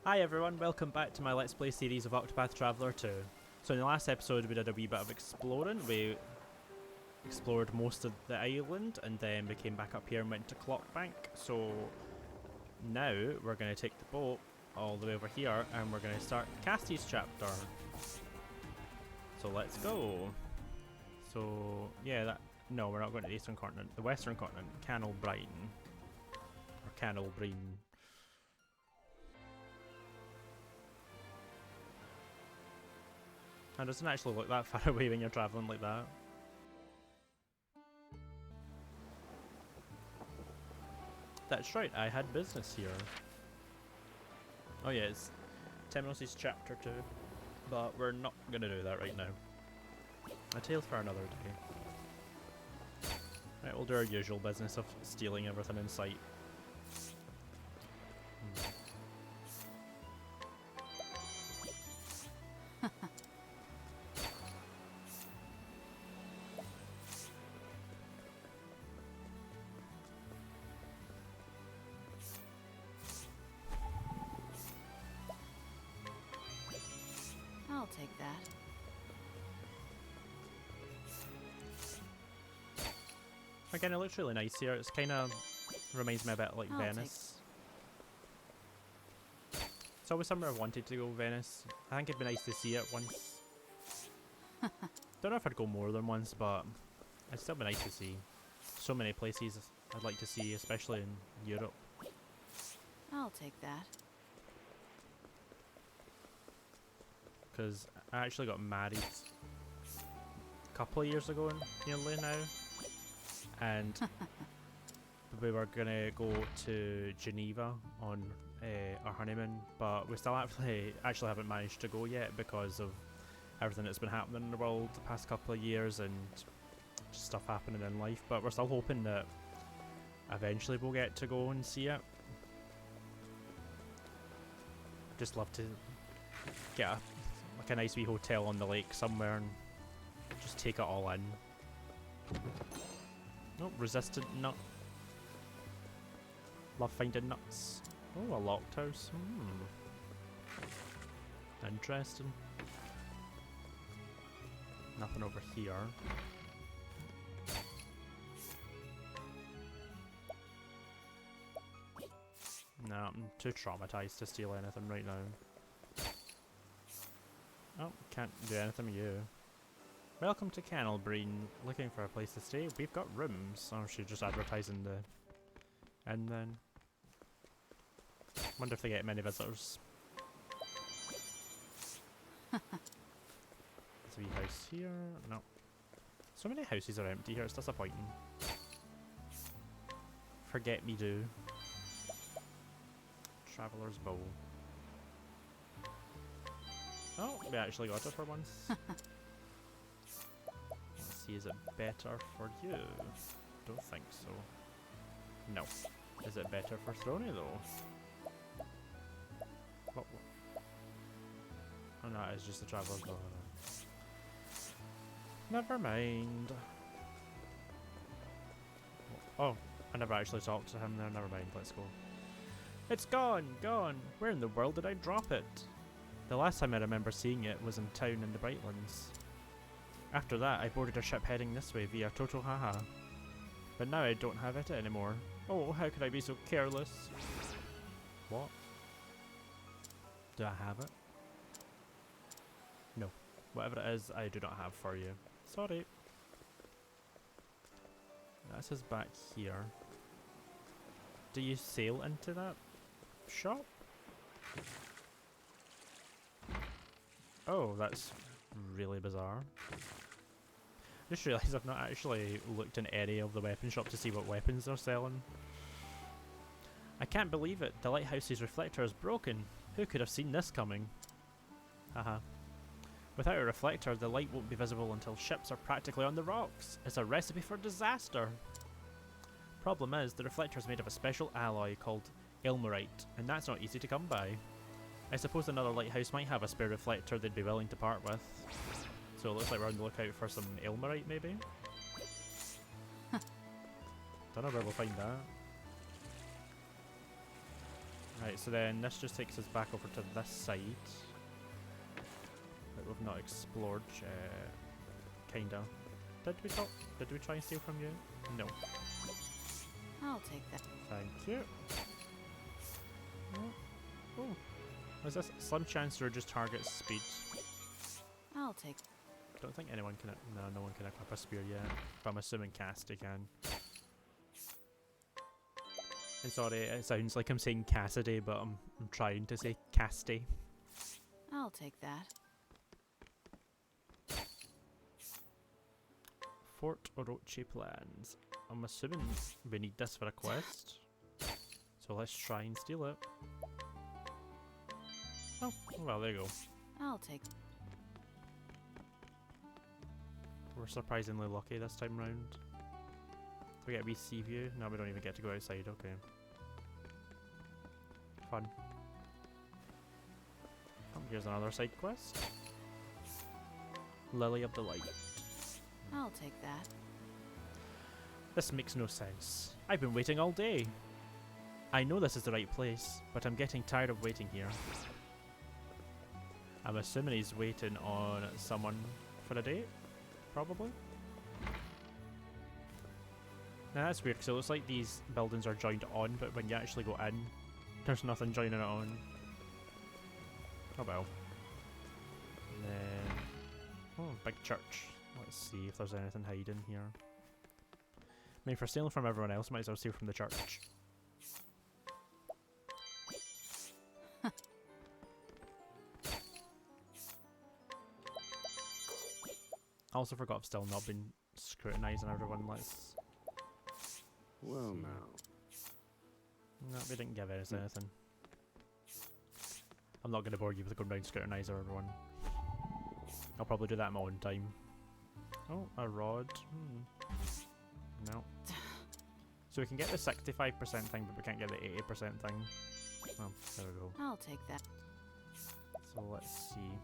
Hi everyone, welcome back to my Let's Play series of Octopath Traveler 2. So in the last episode we did a wee bit of exploring. We explored most of the island and then we came back up here and went to Clockbank. So now we're going to take the boat all the way over here and we're going to start Cassie's chapter. So let's go. So yeah, no, we're not going to the eastern continent. The western continent, Canal Brine. Or Canal Brine. It doesn't actually look that far away when you're travelling like that. That's right, I had business here. Oh yeah, it's Temnos' chapter 2, but we're not going to do that right now. A tale for another day. Right, we'll do our usual business of stealing everything in sight. I'll take that. Again, it looks really nice here. It's kind of reminds me a bit like Venice. It's always somewhere I've wanted to go, Venice. I think it'd be nice to see it once. Don't know if I'd go more than once, but it'd still be nice to see. So many places I'd like to see, especially in Europe. I'll take that. Because I actually got married a couple of years ago nearly now. And we were gonna go to Geneva on our honeymoon, but we still actually haven't managed to go yet because of everything that's been happening in the world the past couple of years and just stuff happening in life. But we're still hoping that eventually we'll get to go and see it. Just love to get a nice wee hotel on the lake somewhere and just take it all in. Oh, resistant nut. Love finding nuts. Oh, a locked house. Interesting. Nothing over here. No, I'm too traumatized to steal anything right now. Oh, can't do anything with you. Welcome to Canal Brine. Looking for a place to stay? We've got rooms. Oh, she's just advertising the inn then. Wonder if they get many visitors. There's a wee house here. No. So many houses are empty here, it's disappointing. Forget me do. Traveller's Bowl. Oh, we actually got it for once. Let's see, is it better for you? Don't think so. No. Is it better for Throny though? What? Oh no, it's just the Traveller's Bowl. Never mind. Oh, I never actually talked to him there, never mind, let's go. It's gone! Gone! Where in the world did I drop it? The last time I remember seeing it was in town in the Brightlands. After that, I boarded a ship heading this way via Totohaha. But now I don't have it anymore. Oh, how could I be so careless? What? Do I have it? No. Whatever it is, I do not have for you. Sorry. This is back here. Do you sail into that shop? Oh, that's really bizarre. Just realised I've not actually looked in any of the weapon shop to see what weapons they're selling. I can't believe it, the lighthouse's reflector is broken. Who could have seen this coming? Haha. Without a reflector, the light won't be visible until ships are practically on the rocks. It's a recipe for disaster. Problem is, the reflector is made of a special alloy called ilmerite, and that's not easy to come by. I suppose another lighthouse might have a spare reflector they'd be willing to part with. So it looks like we're on the lookout for some ilmerite, maybe? Don't know where we'll find that. Right, so then this just takes us back over to this side that we've not explored, kinda. Did we try and steal from you? No. I'll take that. Thank you. Oh. Is this slim chance to reduce target speed? I'll take. Don't think anyone can. No one can equip a spear yet. But I'm assuming Castti can. And sorry, it sounds like I'm saying Cassidy, but I'm trying to say Castti. I'll take that. Fort Orochi plans. I'm assuming we need this for a quest. So let's try and steal it. Oh, well, there you go. I'll take. We're surprisingly lucky this time round. Do we get a wee sea view? No, we don't even get to go outside, okay. Fun. Oh, here's another side quest. Lily of the Light. I'll take that. This makes no sense. I've been waiting all day. I know this is the right place, but I'm getting tired of waiting here. I'm assuming he's waiting on someone for a date, probably. Now that's weird, because it looks like these buildings are joined on, but when you actually go in, there's nothing joining it on. Oh well. And then... oh, big church. Let's see if there's anything hiding here. I mean, if we're stealing from everyone else, might as well steal from the church. I also forgot I've still not been scrutinising everyone. Let's... well now. no, we didn't give us anything. I'm not going to bore you with going down scrutinise everyone. I'll probably do that in my own time. Oh, a rod. No. So we can get the 65% thing, but we can't get the 80% thing. Oh, there we go. I'll take that. So let's see.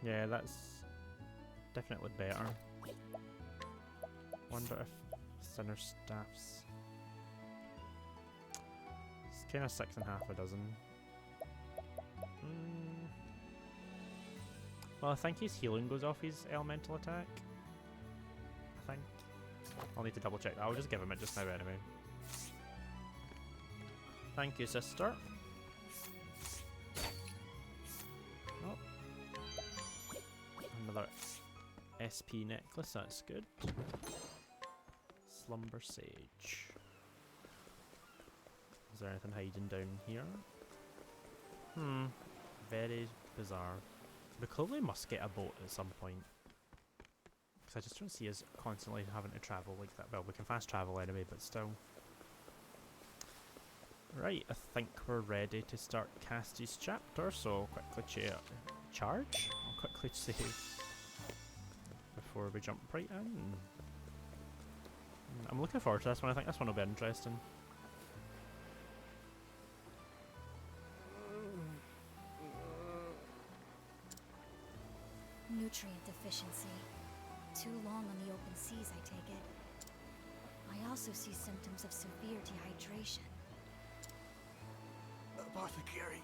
Yeah, that's definitely better. Wonder if Sinner Staffs. It's kind of 6.5 a dozen. Well, I think his healing goes off his elemental attack. I think. I'll need to double check that. I'll just give him it just now anyway. Thank you, sister. Oh. Another SP necklace, that's good. Slumber Sage. Is there anything hiding down here? Very bizarre. We clearly must get a boat at some point. Because I just don't see us constantly having to travel like that. Well, we can fast travel anyway, but still. Right, I think we're ready to start Castti's chapter, so quickly charge? I'll quickly save before we jump right in. I'm looking forward to this one. I think this one will be interesting. Nutrient deficiency. Too long on the open seas, I take it. I also see symptoms of severe dehydration. Apothecary.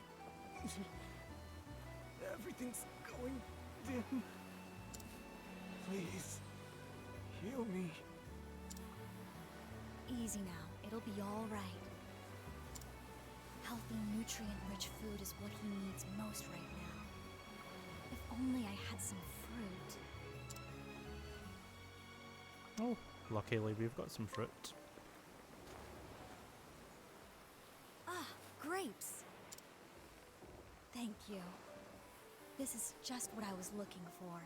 Everything's going dim. Please, heal me. Easy now, it'll be all right. Healthy, nutrient-rich food is what he needs most right now. If only I had some fruit. Oh, luckily we've got some fruit. Ah, grapes! Thank you. This is just what I was looking for.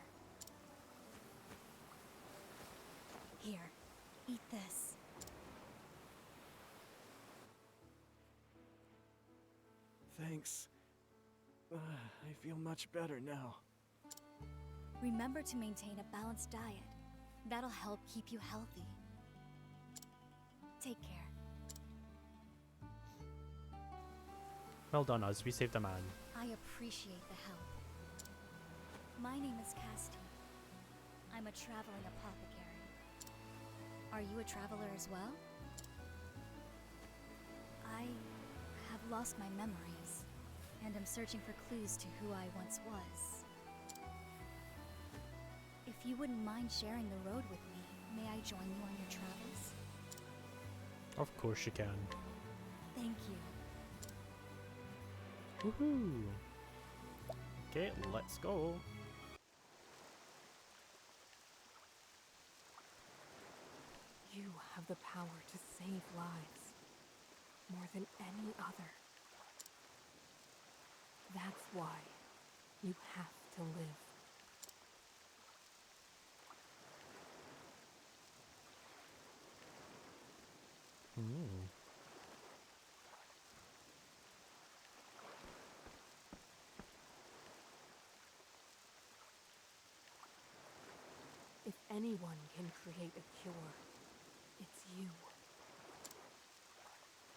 Here, eat this. Thanks. I feel much better now. Remember to maintain a balanced diet. That'll help keep you healthy. Take care. Well done us, we saved a man. I appreciate the help. My name is Castti. I'm a traveling apothecary. Are you a traveler as well? lost my memories, and am searching for clues to who I once was. If you wouldn't mind sharing the road with me, may I join you on your travels? Of course you can. Thank you. Woohoo! Okay, let's go. You have the power to save lives, more than any other. That's why you have to live. Hmm. If anyone can create a cure, it's you.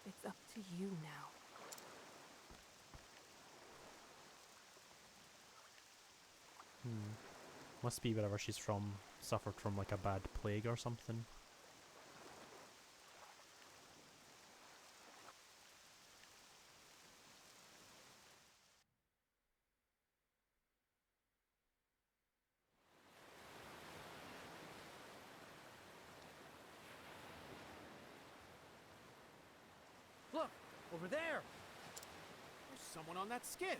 It's up to you now. Must be wherever she's from, suffered from like a bad plague or something. Look, over there! There's someone on that skiff!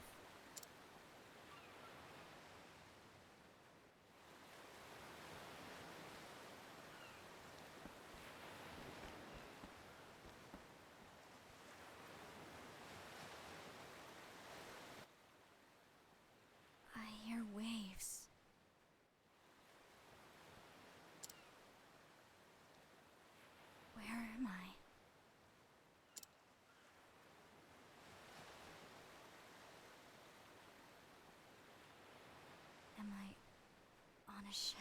I hear waves. Where am I? Am I on a ship?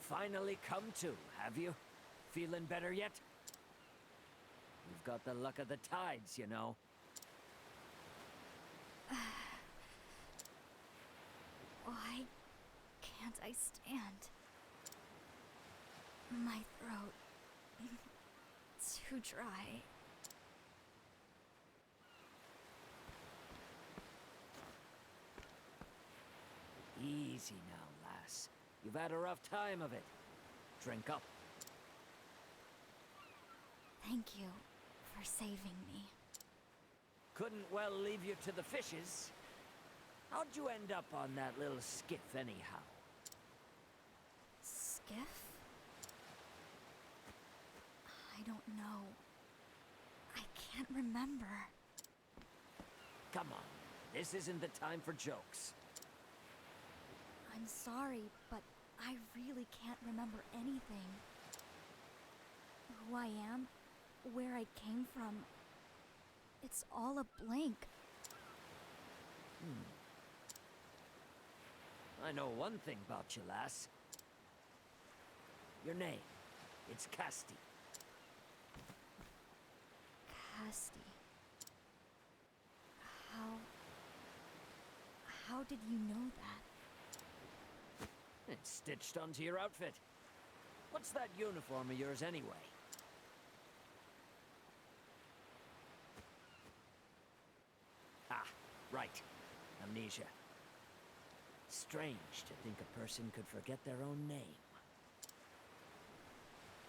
Finally come to, have you? Feeling better yet? You've got the luck of the tides, you know. Why can't I stand? My throat too dry. Easy now, lass. You've had a rough time of it. Drink up. Thank you for saving me. Couldn't well leave you to the fishes. How'd you end up on that little skiff, anyhow? Skiff? I don't know. I can't remember. Come on, this isn't the time for jokes. I'm sorry, but I really can't remember anything. Who I am, where I came from, it's all a blank. I know one thing about you, lass. Your name. It's Castti. Castti. How did you know that? It's stitched onto your outfit. What's that uniform of yours, anyway? Ah, right. Amnesia. Strange to think a person could forget their own name.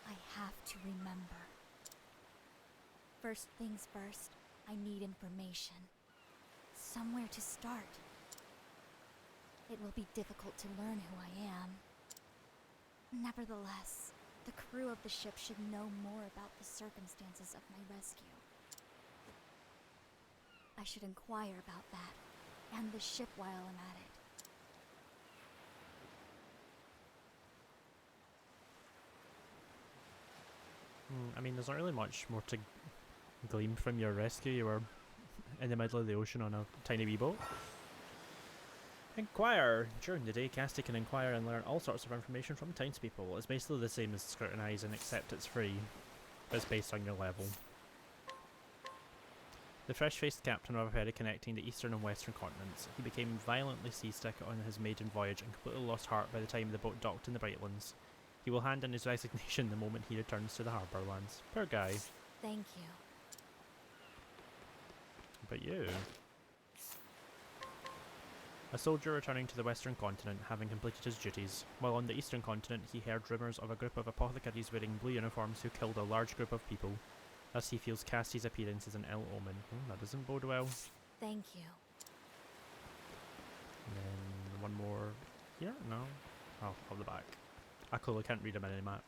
I have to remember. First things first, I need information. Somewhere to start. It will be difficult to learn who I am. Nevertheless, the crew of the ship should know more about the circumstances of my rescue. I should inquire about that, and the ship while I'm at it. I mean, there's not really much more to glean from your rescue. You were in the middle of the ocean on a tiny wee boat. Inquire. During the day, Castti can inquire and learn all sorts of information from townspeople. It's basically the same as scrutinizing, except it's free. But it's based on your level. The fresh-faced captain of a ferry connecting the eastern and western continents, he became violently seasick on his maiden voyage and completely lost heart by the time the boat docked in the Brightlands. He will hand in his resignation the moment he returns to the Harbourlands. Poor guy. Thank you. But you? A soldier returning to the western continent, having completed his duties. While on the eastern continent, he heard rumours of a group of apothecaries wearing blue uniforms who killed a large group of people. Thus he feels Cassie's appearance is an ill omen. Oh, that doesn't bode well. Thank you. And then one more here? No? Oh, on the back. I clearly can't read a mini-map.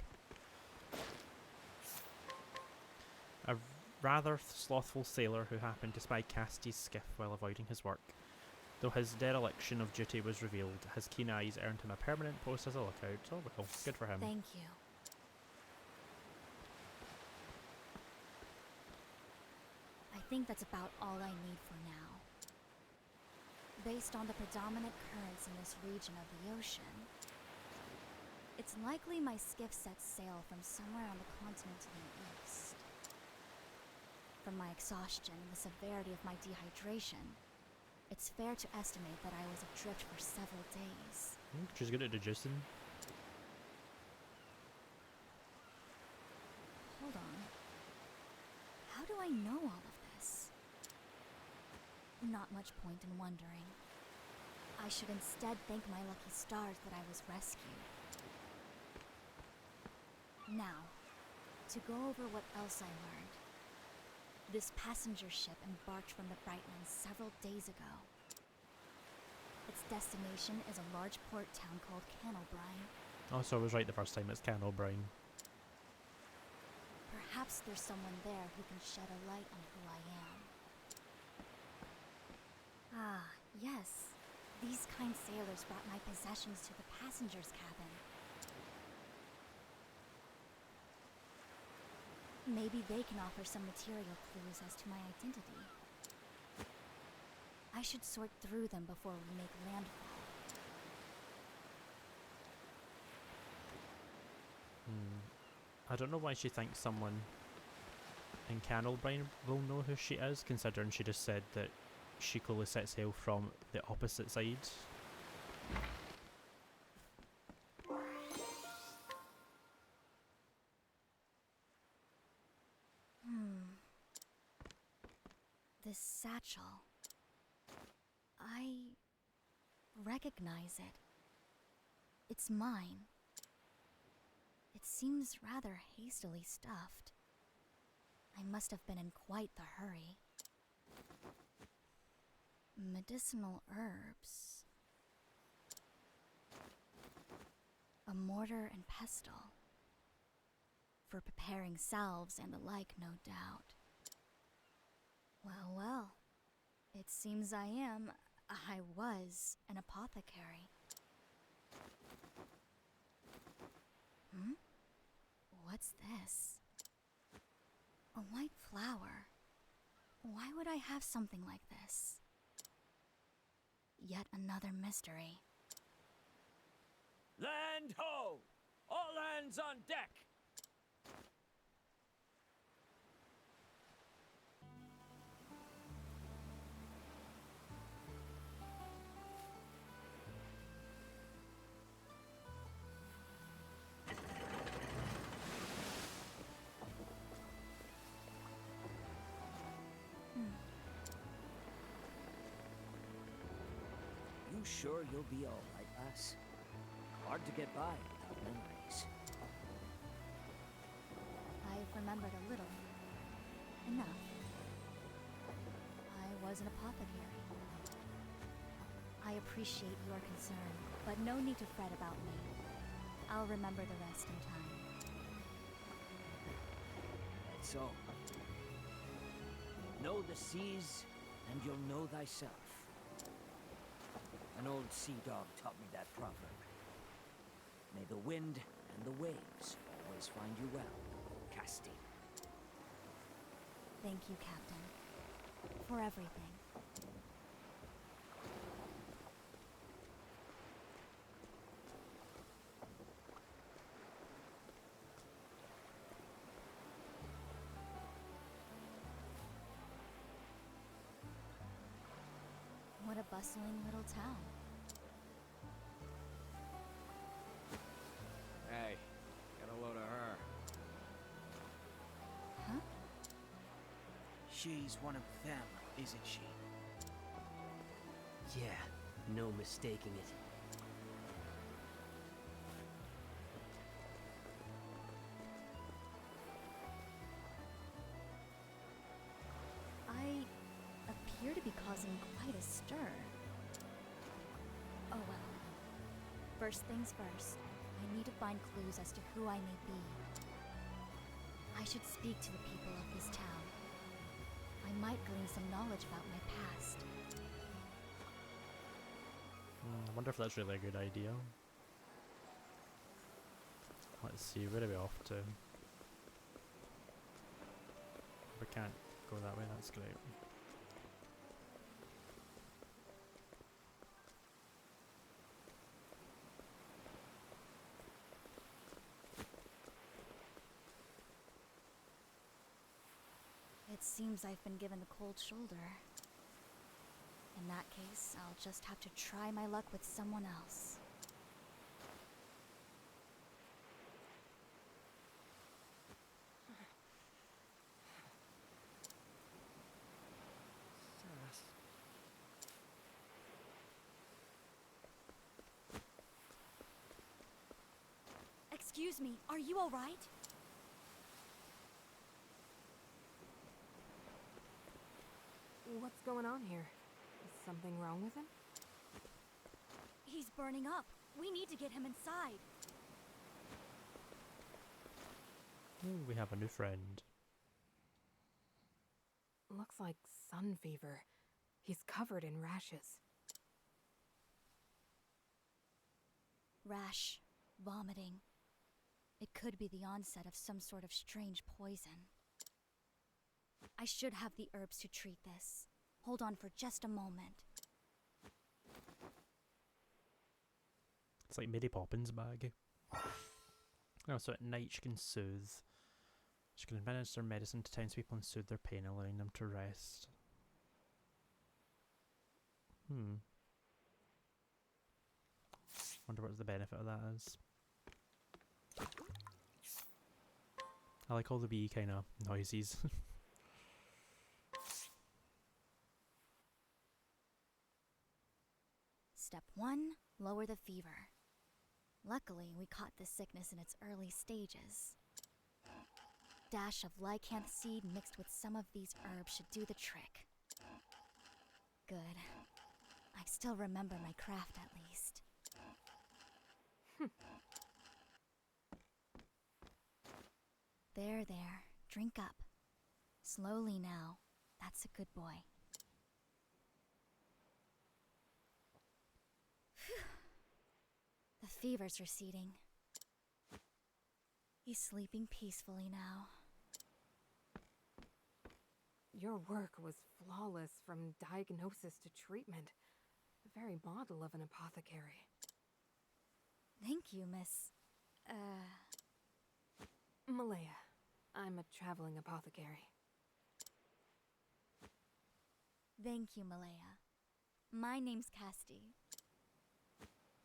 A rather slothful sailor who happened to spy Casti's skiff while avoiding his work. Though his dereliction of duty was revealed, his keen eyes earned him a permanent post as a lookout. Oh well, good for him. Thank you. I think that's about all I need for now. Based on the predominant currents in this region of the ocean, it's likely my skiff sets sail from somewhere on the continent to the east. From my exhaustion and the severity of my dehydration, it's fair to estimate that I was adrift for several days. She's good at deducing. Hold on. How do I know all of this? Not much point in wondering. I should instead thank my lucky stars that I was rescued. Now, to go over what else I learned. This passenger ship embarked from the Brightlands several days ago. Its destination is a large port town called Cannelbrine. Oh, so I was right the first time, it's Cannelbrine. Perhaps there's someone there who can shed a light on who I am. Ah, yes. These kind sailors brought my possessions to the passenger's cabin. Maybe they can offer some material clues as to my identity. I should sort through them before we make landfall. I don't know why she thinks someone in Cannelbrine will know who she is, considering she just said that she clearly set sail from the opposite side. This satchel. I recognize it. It's mine. It seems rather hastily stuffed. I must have been in quite the hurry. Medicinal herbs. A mortar and pestle. For preparing salves and the like, no doubt. Well, well. It seems I was an apothecary. What's this? A white flower. Why would I have something like this? Yet another mystery. Land ho! All hands on deck! You sure you'll be all right, lass? Hard to get by without memories. I've remembered a little. Enough. I was an apothecary. I appreciate your concern, but no need to fret about me. I'll remember the rest in time. That's all. Know the seas, and you'll know thyself. An old sea dog taught me that proverb. May the wind and the waves always find you well, Castti. Thank you, Captain, for everything. What a bustling little town. Hey, She's one of them, isn't she? Yeah, no mistaking it. I appear to be causing quite a stir. Oh well. First things first, I need to find clues as to who I may be. I should speak to the people of this town. I might glean some knowledge about my past. I wonder if that's really a good idea. Let's see, where are we off to? We can't go that way, that's great. It seems I've been given the cold shoulder. In that case, I'll just have to try my luck with someone else. Sass. Excuse me, are you alright? What's going on here? Is something wrong with him? He's burning up. We need to get him inside. Ooh, we have a new friend. Looks like sun fever. He's covered in rashes. Rash, vomiting. It could be the onset of some sort of strange poison. I should have the herbs to treat this. Hold on for just a moment. It's like Mary Poppins' bag. Oh, so at night she can soothe. She can administer medicine to townspeople and soothe their pain, allowing them to rest. Wonder what the benefit of that is. I like all the bee kind of noises. Step 1, lower the fever. Luckily, we caught this sickness in its early stages. Dash of lycanth seed mixed with some of these herbs should do the trick. Good. I still remember my craft at least. There, there. Drink up. Slowly now. That's a good boy. The fever's receding. He's sleeping peacefully now. Your work was flawless from diagnosis to treatment. The very model of an apothecary. Thank you, Miss... Malaya. I'm a traveling apothecary. Thank you, Malaya. My name's Castti.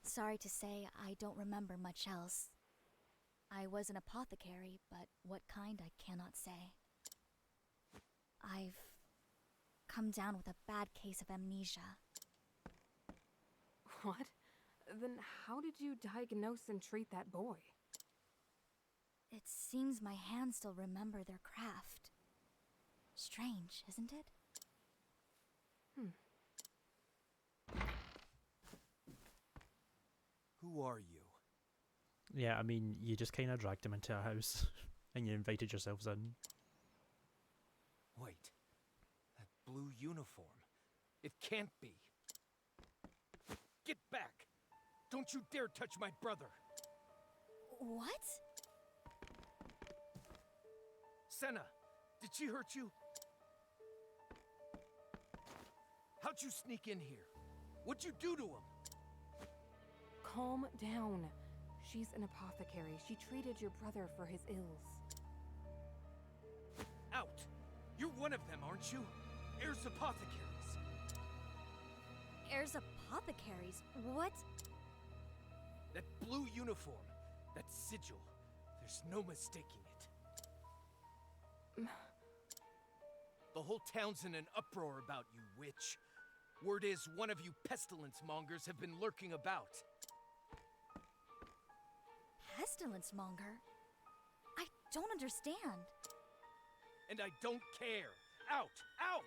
Sorry to say, I don't remember much else. I was an apothecary, but what kind I cannot say. I've come down with a bad case of amnesia. What? Then how did you diagnose and treat that boy? It seems my hands still remember their craft. Strange, isn't it? Who are you? Yeah, I mean, you just kind of dragged him into a house and you invited yourselves in. Wait. That blue uniform. It can't be. Get back! Don't you dare touch my brother! What? Senna, did she hurt you? How'd you sneak in here? What'd you do to him? Calm down. She's an apothecary. She treated your brother for his ills. Out! You're one of them, aren't you? Heirs apothecaries. Heirs apothecaries? What? That blue uniform, that sigil, there's no mistaking it. The whole town's in an uproar about you, witch. Word is one of you pestilence mongers have been lurking about. Pestilence monger? I don't understand. And I don't care. Out! Out!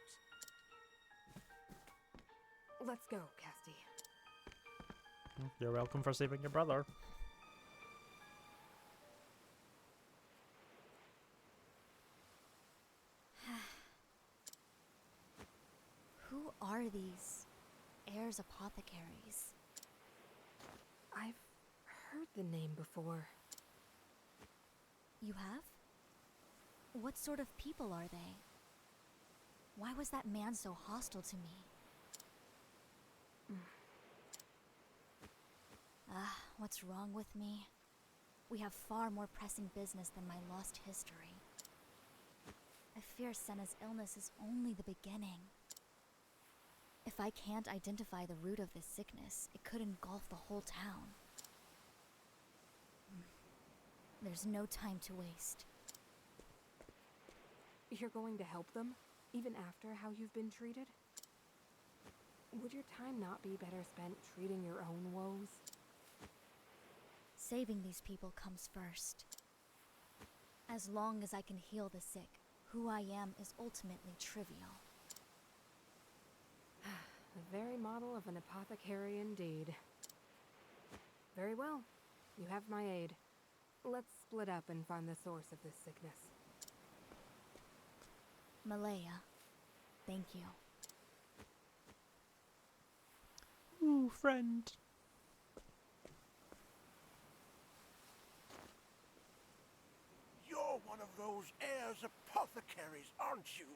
Let's go, Castti. You're welcome for saving your brother. Who are these heirs apothecaries? I've heard the name before. You have? What sort of people are they? Why was that man so hostile to me? What's wrong with me? We have far more pressing business than my lost history. I fear Senna's illness is only the beginning. If I can't identify the root of this sickness, it could engulf the whole town. There's no time to waste. You're going to help them, even after how you've been treated? Would your time not be better spent treating your own woes? Saving these people comes first. As long as I can heal the sick, who I am is ultimately trivial. The very model of an apothecary indeed. Very well. You have my aid. Let's split up and find the source of this sickness. Malaya, thank you. Ooh, friend. You're one of those heirs apothecaries, aren't you?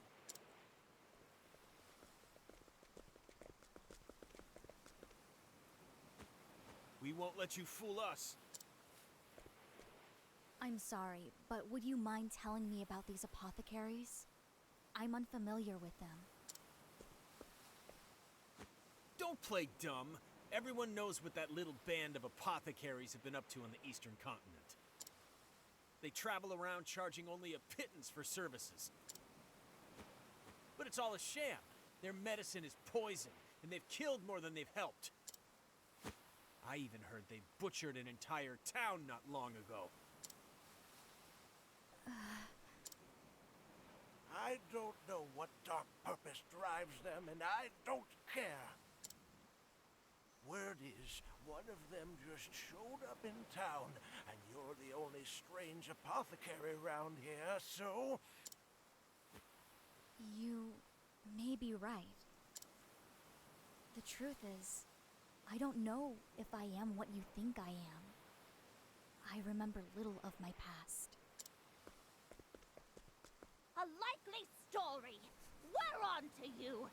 We won't let you fool us. I'm sorry, but would you mind telling me about these apothecaries? I'm unfamiliar with them. Don't play dumb. Everyone knows what that little band of apothecaries have been up to on the Eastern Continent. They travel around charging only a pittance for services. But it's all a sham. Their medicine is poison, and they've killed more than they've helped. I even heard they butchered an entire town not long ago. I don't know what dark purpose drives them, and I don't care. Word is, one of them just showed up in town, and you're the only strange apothecary around here, so... You may be right. The truth is, I don't know if I am what you think I am. I remember little of my past. A likely story! We're on to you!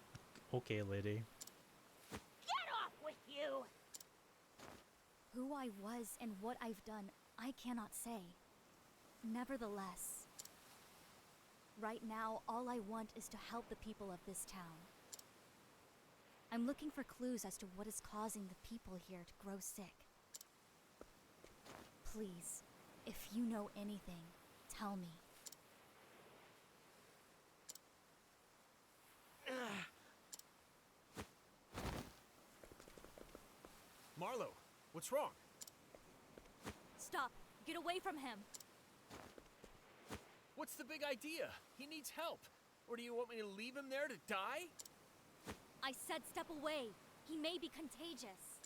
Okay, lady. Get off with you! Who I was and what I've done, I cannot say. Nevertheless, right now, all I want is to help the people of this town. I'm looking for clues as to what is causing the people here to grow sick. Please, if you know anything, tell me. Marlo, what's wrong? Stop! Get away from him! What's the big idea? He needs help. Or do you want me to leave him there to die? I said step away! He may be contagious!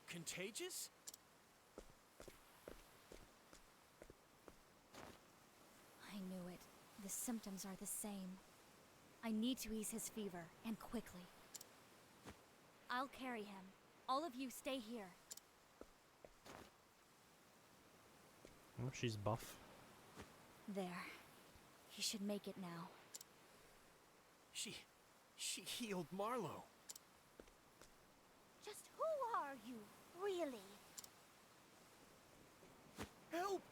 Contagious? I knew it. The symptoms are the same. I need to ease his fever, and quickly. I'll carry him. All of you stay here. Oh, she's buff. There. He should make it now. She healed Marlo. Just who are you, really? Help!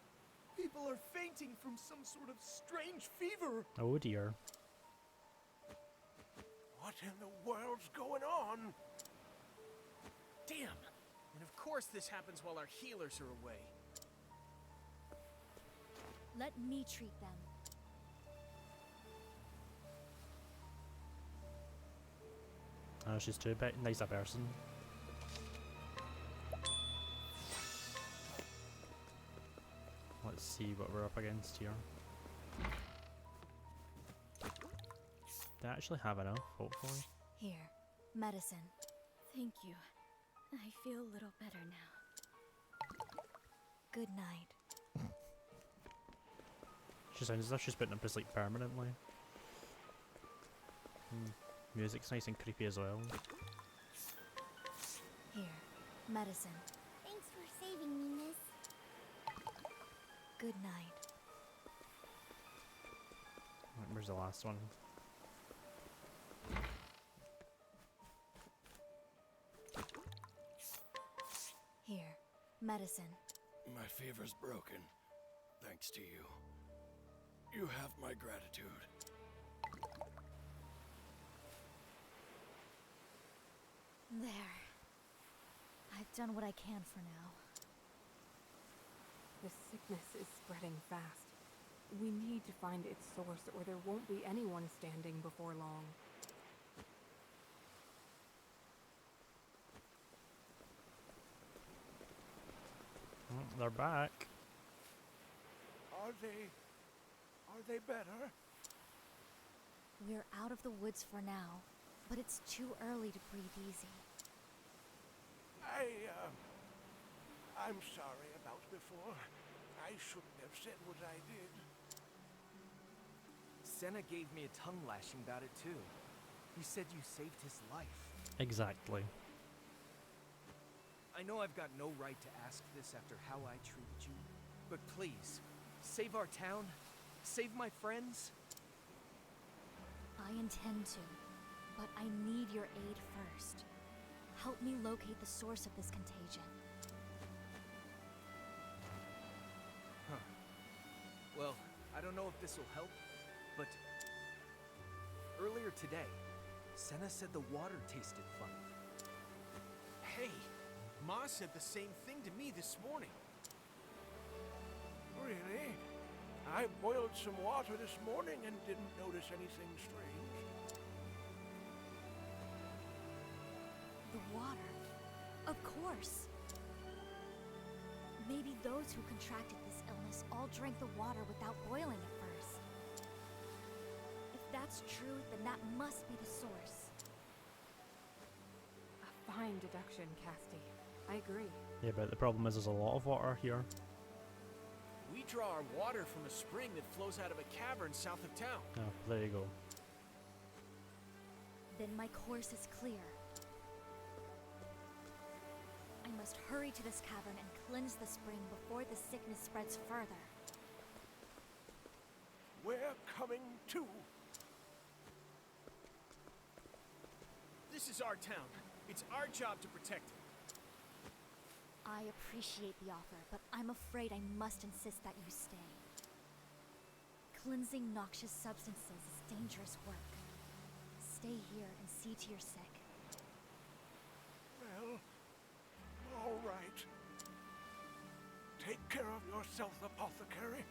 People are fainting from some sort of strange fever. Oh dear. What in the world's going on? Damn! And of course this happens while our healers are away. Let me treat them. Oh, she's too nice a person. Let's see what we're up against here. Do I actually have enough, hopefully? Here, medicine. Thank you. I feel a little better now. Good night. She sounds as if she's putting him to sleep permanently. Music's nice and creepy as well. Here, medicine. Thanks for saving me, miss. Good night. Where's the last one? Here, medicine. My fever's broken, thanks to you. You have my gratitude. There. I've done what I can for now. The sickness is spreading fast. We need to find its source, or there won't be anyone standing before long. They're back. Are they better? We're out of the woods for now, but it's too early to breathe easy. I'm sorry about before. I shouldn't have said what I did. Senna gave me a tongue lashing about it too. He said you saved his life. Exactly. I know I've got no right to ask this after how I treated you, but please, save our town, save my friends. I intend to, but I need your aid first. Help me locate the source of this contagion. Huh. Well, I don't know if this will help, but earlier today, Senna said the water tasted funny. Hey, Ma said the same thing to me this morning. Really? I boiled some water this morning and didn't notice anything strange. The water. Of course. Maybe those who contracted this illness all drank the water without boiling it first. If that's true, then that must be the source. A fine deduction, Castti. I agree. Yeah, but the problem is there's a lot of water here. We draw our water from a spring that flows out of a cavern south of town. Oh, there you go. Then my course is clear. I must hurry to this cavern and cleanse the spring before the sickness spreads further. We're coming too. This is our town. It's our job to protect it. I appreciate the offer, but I'm afraid I must insist that you stay. Cleansing noxious substances is dangerous work. Stay here and see to your sick. Well, all right. Take care of yourself, apothecary.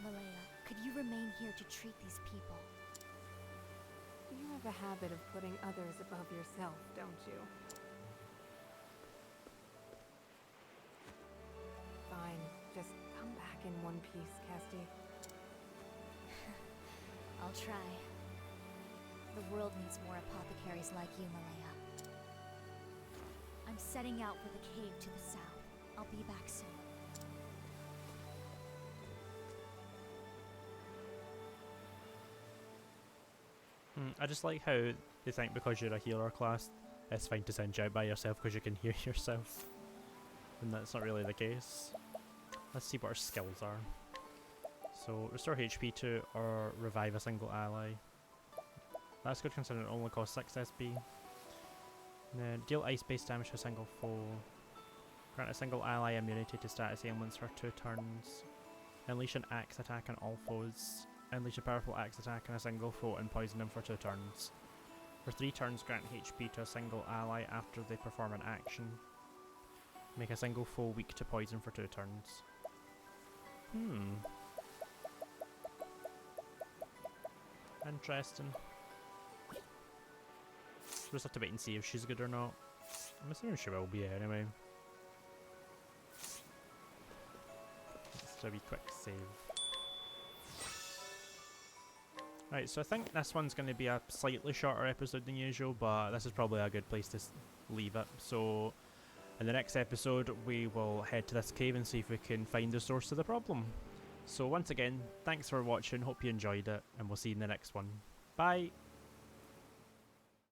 Malaya, could you remain here to treat these people? You have a habit of putting others above yourself, don't you? Fine. Just come back in one piece, Castti. I'll try. The world needs more apothecaries like you, Malaya. I'm setting out for the cave to the south. I'll be back soon. I just like how they think because you're a healer class, it's fine to send you out by yourself because you can heal yourself. And that's not really the case. Let's see what our skills are. So, restore HP to or revive a single ally. That's good considering it only costs 6 SP. And then deal ice-based damage to a single foe. Grant a single ally immunity to status ailments for 2 turns. Unleash an axe attack on all foes. Unleash a powerful axe attack on a single foe and poison him for 2 turns. For 3 turns, grant HP to a single ally after they perform an action. Make a single foe weak to poison for 2 turns. Interesting. We'll just have to wait and see if she's good or not. I'm assuming she will be anyway. Let's do a wee quick save. Right, so I think this one's going to be a slightly shorter episode than usual, but this is probably a good place to leave it. So, in the next episode, we will head to this cave and see if we can find the source of the problem. So once again, thanks for watching, hope you enjoyed it, and we'll see you in the next one. Bye!